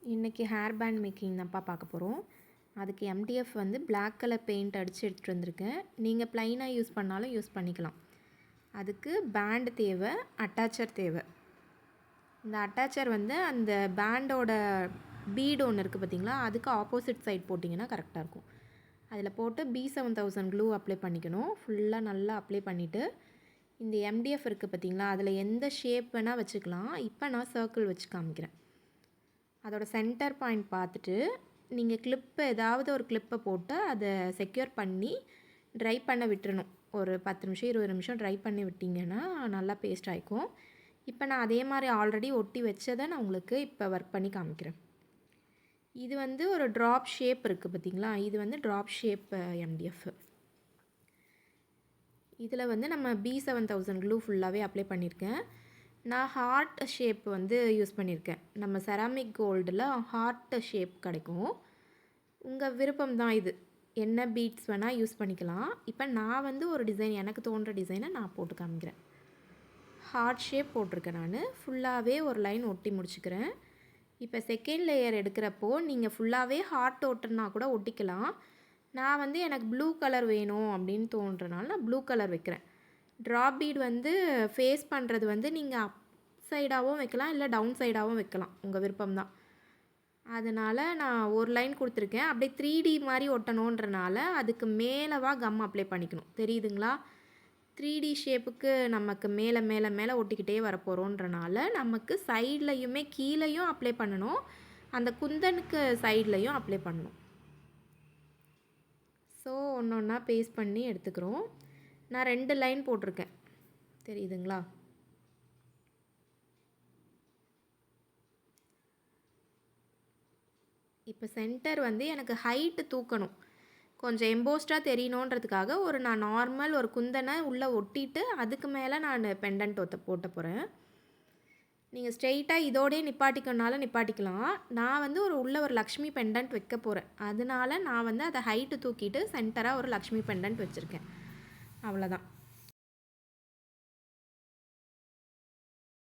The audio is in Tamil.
இன்றைக்கி ஹேர் பேண்ட் மேக்கிங் தான்ப்பா பார்க்க போகிறோம். அதுக்கு எம்டிஎஃப் வந்து பிளாக் கலர் பெயிண்ட் அடித்து எடுத்துகிட்டு வந்திருக்கேன். நீங்கள் ப்ளைனாக யூஸ் பண்ணாலும் யூஸ் பண்ணிக்கலாம். அதுக்கு பேண்டு தேவை, அட்டாச்சர் தேவை. இந்த அட்டாச்சர் வந்து அந்த பேண்டோட பீடு ஒன்று இருக்குது பார்த்திங்களா, அதுக்கு ஆப்போசிட் சைட் போட்டிங்கன்னா கரெக்டாக இருக்கும். அதில் போட்டு B7000 க்ளூ அப்ளை பண்ணிக்கணும். ஃபுல்லாக நல்லா அப்ளை பண்ணிவிட்டு இந்த எம்டிஎஃப் இருக்குது பார்த்திங்களா, அதில் எந்த ஷேப் வேணால் வச்சுக்கலாம். இப்போ நான் சர்க்கிள் வச்சு காமிக்கிறேன். அதோட சென்டர் பாயிண்ட் பார்த்துட்டு நீங்கள் கிளிப்பு ஏதாவது ஒரு கிளிப்பை போட்டு அதை செக்யூர் பண்ணி ட்ரை பண்ண விட்டுறணும். ஒரு 10 நிமிஷம் 20 நிமிஷம் ட்ரை பண்ணி விட்டிங்கன்னா நல்லா பேஸ்ட் ஆகிக்கும். இப்போ நான் அதே மாதிரி ஆல்ரெடி ஒட்டி வச்சதை நான் உங்களுக்கு இப்போ ஒர்க் பண்ணி காமிக்கிறேன். இது வந்து ஒரு ட்ராப் ஷேப் இருக்குது பார்த்திங்களா, இது வந்து ட்ராப் ஷேப் எம்டிஎஃப். இதில் வந்து நம்ம B7000 க்ளூ ஃபுல்லாகவே அப்ளை பண்ணியிருக்கேன். நான் ஹார்ட் ஷேப் வந்து யூஸ் பண்ணியிருக்கேன். நம்ம செராமிக் கோல்டில் ஹார்ட் ஷேப் கிடைக்கும். உங்கள் விருப்பம் தான் இது. என்ன பீட்ஸ் வேணால் யூஸ் பண்ணிக்கலாம். இப்போ நான் வந்து ஒரு டிசைன், எனக்கு தோன்ற டிசைனை நான் போட்டு காமிக்கிறேன். ஹார்ட் ஷேப் போட்டிருக்கேன். நான் ஃபுல்லாகவே ஒரு லைன் ஒட்டி முடிச்சுக்கிறேன். இப்போ செகண்ட் லேயர் எடுக்கிறப்போ நீங்கள் ஃபுல்லாகவே ஹார்ட் ஒட்டுனா கூட ஒட்டிக்கலாம். நான் வந்து எனக்கு ப்ளூ கலர் வேணும் அப்படின்னு தோன்றனால நான் ப்ளூ கலர் வைக்கிறேன். ட்ராப் பீட் வந்து ஃபேஸ் பண்ணுறது வந்து நீங்கள் அப் சைடாகவும் வைக்கலாம், இல்லை டவுன் சைடாகவும் வைக்கலாம், உங்கள் விருப்பம் தான். அதனால் நான் ஒரு லைன் கொடுத்துருக்கேன். அப்படியே 3D மாதிரி ஒட்டணுன்றனால அதுக்கு மேலவா கம் அப்ளை பண்ணிக்கணும். தெரியுதுங்களா? 3D ஷேப்புக்கு நமக்கு மேலே மேலே மேலே ஒட்டிக்கிட்டே வரப்போகிறோன்றனால நமக்கு சைட்லையுமே கீழேயும் அப்ளை பண்ணணும், அந்த குந்தனுக்கு சைட்லையும் அப்ளை பண்ணணும். ஸோ ஒன்று ஒன்றா பேஸ்ட் பண்ணி எடுத்துக்கிறோம். நான் 2 லைன் போட்டிருக்கேன், தெரியுதுங்களா? இப்போ சென்டர் வந்து எனக்கு ஹைட்டு தூக்கணும், கொஞ்சம் எம்போஸ்டாக தெரியணுன்றதுக்காக நான் நார்மல் ஒரு குந்தனை உள்ளே ஒட்டிட்டு அதுக்கு மேலே நான் பெண்டன்ட் போட்ட போகிறேன். நீங்கள் ஸ்ட்ரெயிட்டாக இதோடய நிப்பாட்டிக்கணுனாலும் நிப்பாட்டிக்கலாம். நான் வந்து உள்ளே ஒரு லக்ஷ்மி பெண்டன்ட் வைக்க போகிறேன். அதனால நான் வந்து அதை ஹைட்டு தூக்கிட்டு சென்டராக ஒரு லக்ஷ்மி பெண்டன்ட் வச்சுருக்கேன். அவ்வளோதான்.